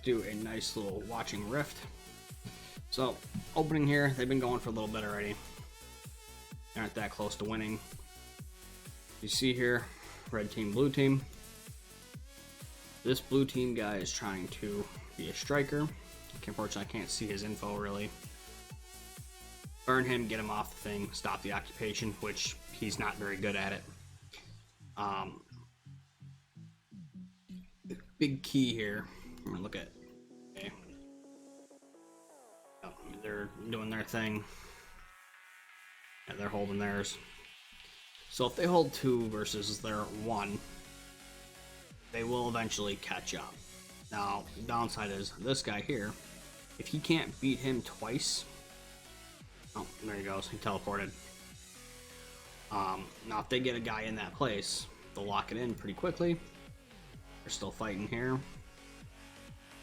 do a nice little watching rift. So, opening here, they've been going for a little bit already. They aren't that close to winning. You see here, red team, blue team. This blue team guy is trying to be a striker. Unfortunately, I can't see his info really. Burn him, get him off the thing, stop the occupation, which he's not very good at it. The big key here, I'm gonna look at, okay. Oh, they're doing their thing. Yeah, they're holding theirs. So if they hold 2 versus their 1, they will eventually catch up. Now, the downside is this guy here, if he can't beat him twice, oh, there he goes, he teleported. Now if they get a guy in that place, they'll lock it in pretty quickly. They're still fighting here.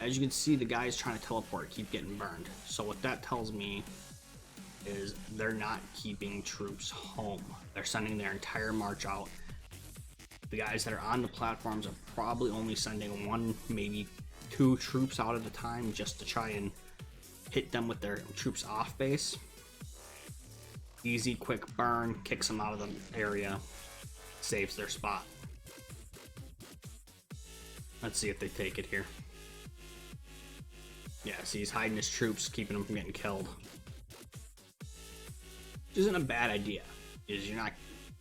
As you can see, the guys trying to teleport keep getting burned. So what that tells me is they're not keeping troops home. They're sending their entire march out. The guys that are on the platforms are probably only sending 1, maybe 2 troops out at a time just to try and hit them with their troops off base. Easy, quick burn, kicks them out of the area, saves their spot. Let's see if they take it here. Yeah, see, he's hiding his troops, keeping them from getting killed. Which isn't a bad idea. Is you're not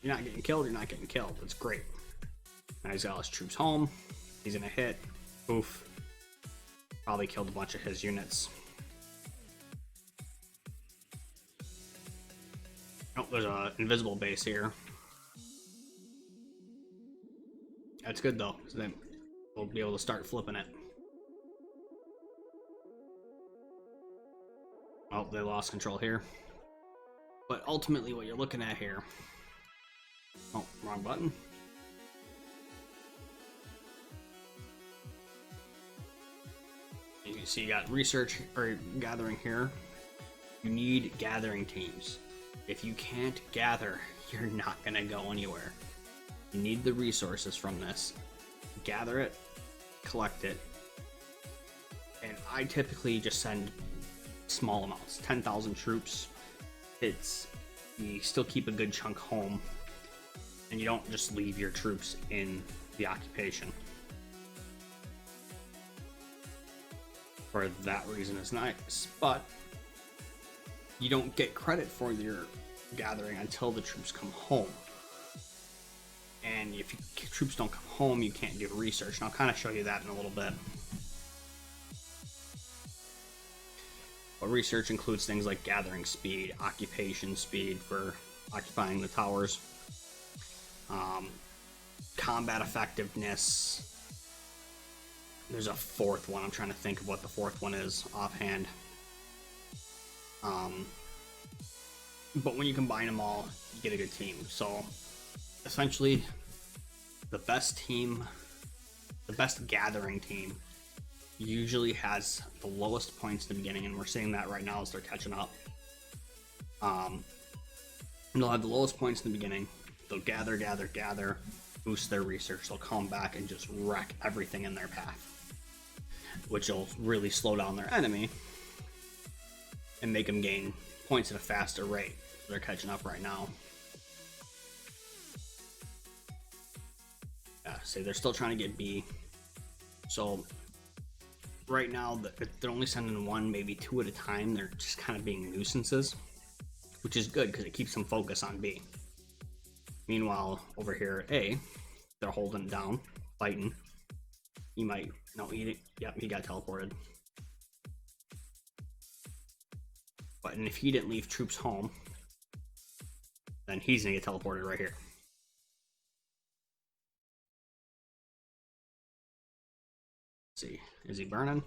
getting killed, you're not getting killed. It's great. Now he's got all his troops home. He's gonna hit. Oof. Probably killed a bunch of his units. Oh, there's an invisible base here. That's good though, because then we'll be able to start flipping it. Oh, they lost control here. But ultimately what you're looking at here... Oh, wrong button. You can see you got research or gathering here. You need gathering teams. If you can't gather, you're not gonna go anywhere. You need the resources from this. Gather it, collect it, and I typically just send small amounts, 10,000 troops. You still keep a good chunk home, and you don't just leave your troops in the occupation. For that reason, it's nice, but you don't get credit for your gathering until the troops come home. And if troops don't come home, you can't do research. And I'll kind of show you that in a little bit. But research includes things like gathering speed, occupation speed for occupying the towers, combat effectiveness. There's a 4th one. I'm trying to think of what the 4th one is offhand. But when you combine them all, you get a good team. So essentially, the best gathering team usually has the lowest points in the beginning, and we're seeing that right now as they're catching up. They'll have the lowest points in the beginning. They'll gather, boost their research. They'll come back and just wreck everything in their path, which will really slow down their enemy and make them gain points at a faster rate. So they're catching up right now. Yeah, see, they're still trying to get B. So right now, they're only sending 1, maybe 2 at a time. They're just kind of being nuisances, which is good because it keeps them focused on B. Meanwhile, over here at A, they're holding it down, fighting. He might, no, he didn't, yep, he got teleported. But and if he didn't leave troops home, then he's gonna get teleported right here. Let's see, is he burning?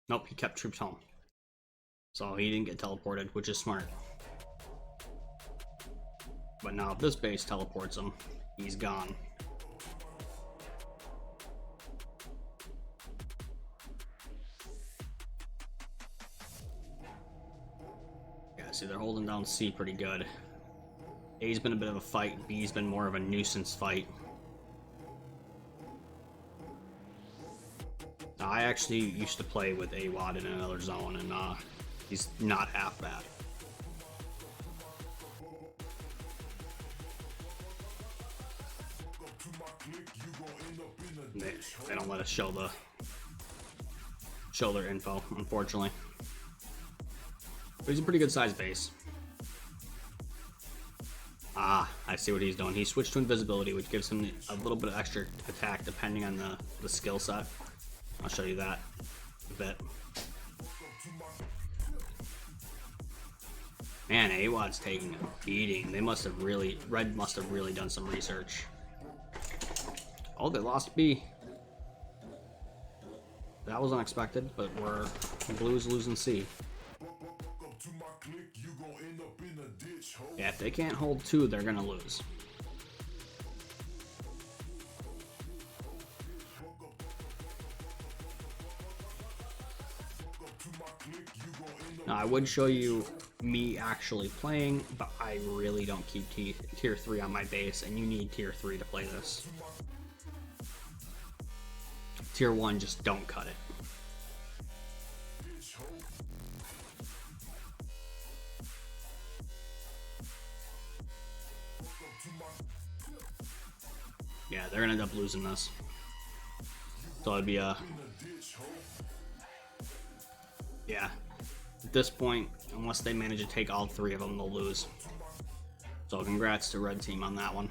Nope, he kept troops home. So he didn't get teleported, which is smart. But now if this base teleports him, he's gone. Yeah, see, they're holding down C pretty good. A's been a bit of a fight, B's been more of a nuisance fight. I actually used to play with AWAD in another zone, and he's not half bad. They don't let us show their info, unfortunately. But he's a pretty good sized base. Ah, I see what he's doing. He switched to invisibility, which gives him a little bit of extra attack depending on the skill set. I'll show you that a bit. Man, AWAD's taking a beating. Red must have really done some research. Oh, they lost B. That was unexpected, but Blue's losing C. Yeah, if they can't hold 2, they're gonna lose. Now, I would show you me actually playing, but I really don't keep tier 3 on my base, and you need tier 3 to play this. Tier 1, just don't cut it. Yeah, they're gonna end up losing this. So it'd be a... Yeah. At this point, unless they manage to take all 3 of them, they'll lose. So congrats to Red Team on that one.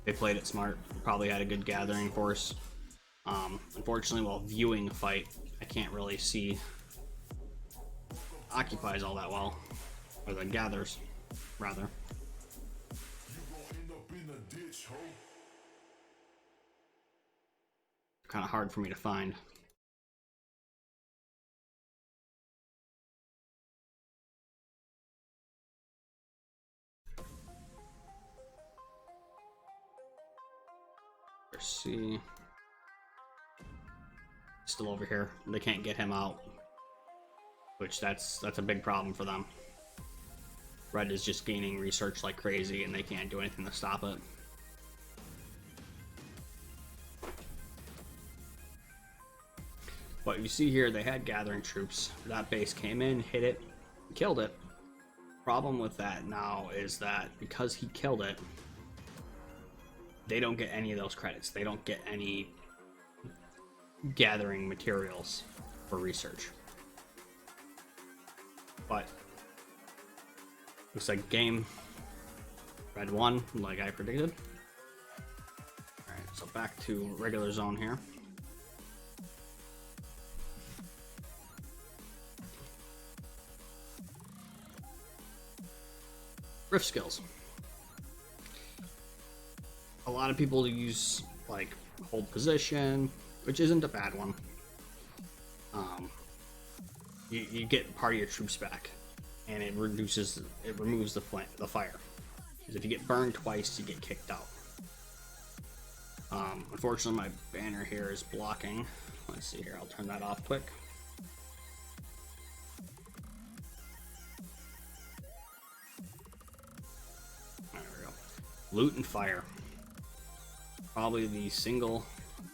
They played it smart. Probably had a good gathering force. Unfortunately, while viewing a fight, I can't really see occupies all that well. Or the gathers, rather. Kind of hard for me to find. Let's see. Still over here. They can't get him out, which that's a big problem for them. Red is just gaining research like crazy, and they can't do anything to stop it. But you see here, they had gathering troops. That base came in, hit it, killed it. Problem with that now is that because he killed it, they don't get any of those credits. They don't get any gathering materials for research. But looks like game Red won, like I predicted. Alright, so back to regular zone here. Rift skills. A lot of people use like hold position, which isn't a bad one. You get part of your troops back, and it removes the fire. Because if you get burned twice, you get kicked out. Unfortunately, my banner here is blocking. Let's see here. I'll turn that off quick. There we go. Loot and fire. Probably the single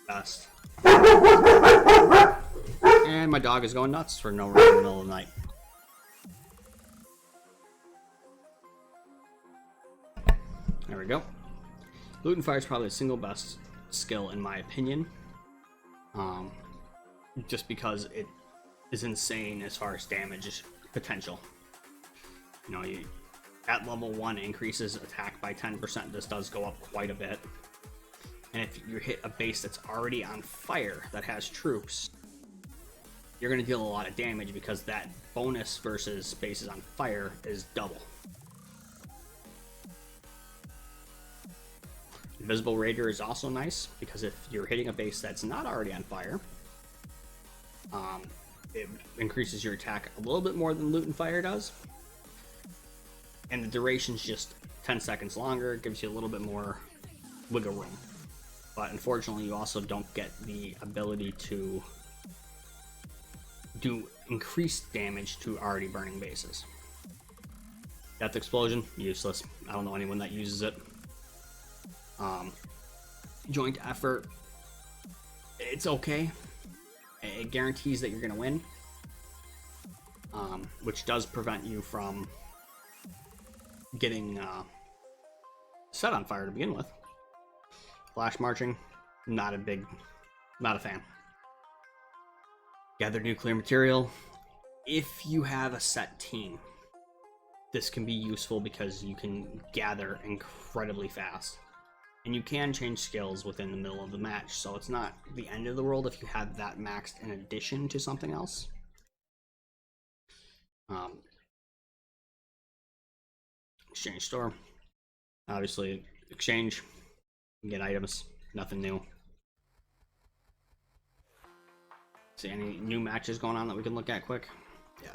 best. And my dog is going nuts for no reason in the middle of the night. There we go. Loot and fire is probably the single best skill in my opinion. Just because it is insane as far as damage potential. You know, at level 1 increases attack by 10%. This does go up quite a bit. And if you hit a base that's already on fire that has troops, you're going to deal a lot of damage because that bonus versus bases on fire is double. Invisible Raider is also nice because if you're hitting a base that's not already on fire, it increases your attack a little bit more than Loot and Fire does. And the duration's just 10 seconds longer, it gives you a little bit more wiggle room. But unfortunately, you also don't get the ability to do increased damage to already burning bases. Death Explosion, useless. I don't know anyone that uses it. Joint Effort, it's okay. It guarantees that you're going to win, which does prevent you from getting set on fire to begin with. Flash marching, not a fan. Gather nuclear material. If you have a set team, this can be useful because you can gather incredibly fast. And you can change skills within the middle of the match, so it's not the end of the world if you have that maxed in addition to something else. Exchange store. Obviously, exchange, get items, nothing new. See any new matches going on that we can look at quick? Yeah.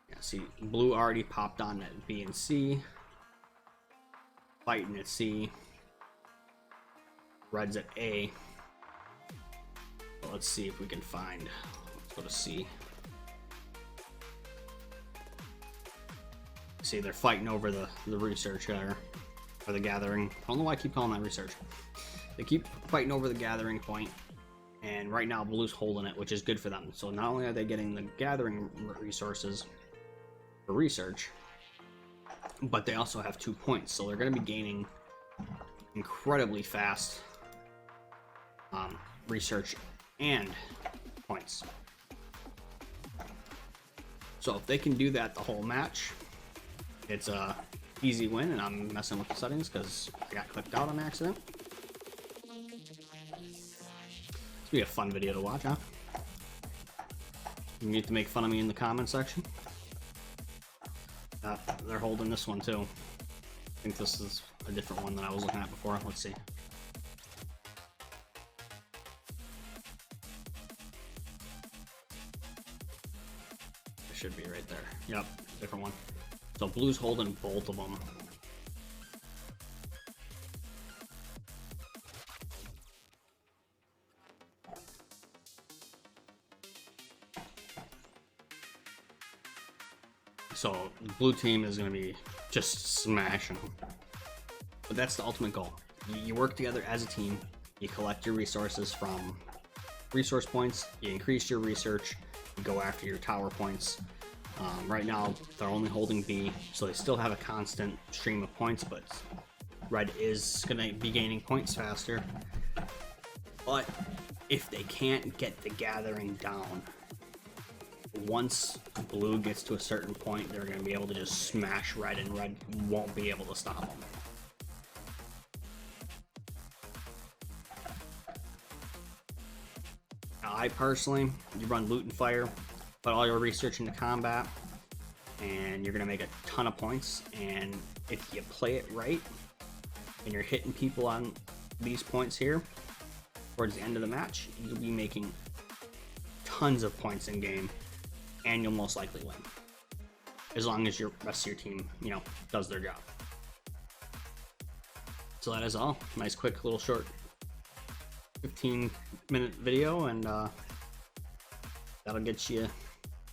Yeah, see, blue already popped on at B and C. Fighting at C. Red's at A. Well, let's see if we can find. Let's go to C. See, they're fighting over the research there, or the gathering. I don't know why I keep calling that research. They keep fighting over the gathering point, and right now blue's holding it, which is good for them. So not only are they getting the gathering resources for research, but they also have 2 points, so they're going to be gaining incredibly fast research and points. So if they can do that the whole match, it's a easy win. And I'm messing with the settings because I got clicked out on accident. This will be a fun video to watch, huh? You need to make fun of me in the comment section. They're holding this one too. I think this is a different one that I was looking at before. Let's see. It should be right there. Yep, different one. So blue's holding both of them. So the blue team is going to be just smashing them. But that's the ultimate goal. You work together as a team. You collect your resources from resource points. You increase your research. You go after your tower points. Right now, they're only holding B, so they still have a constant stream of points, but red is going to be gaining points faster. But if they can't get the gathering down, once blue gets to a certain point, they're going to be able to just smash red, and red won't be able to stop them. I personally, you run loot and fire, put all your research into combat, and you're going to make a ton of points. And if you play it right, and you're hitting people on these points here, towards the end of the match, you'll be making tons of points in game, and you'll most likely win. As long as your rest of your team, does their job. So that is all. Nice, quick, little short 15-minute video, and that'll get you,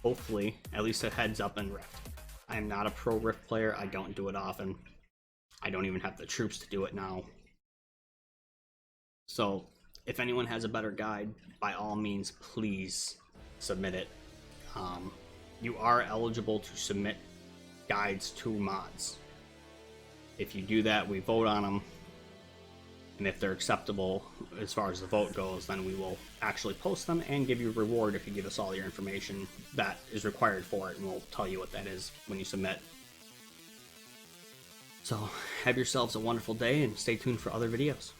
hopefully, at least a heads up in Rift. I am not a pro Rift player. I don't do it often. I don't even have the troops to do it now. So if anyone has a better guide, by all means, please submit it. You are eligible to submit guides to mods. If you do that, we vote on them. And if they're acceptable as far as the vote goes, then we will actually post them and give you a reward if you give us all your information that is required for it, and we'll tell you what that is when you submit. So have yourselves a wonderful day, and stay tuned for other videos.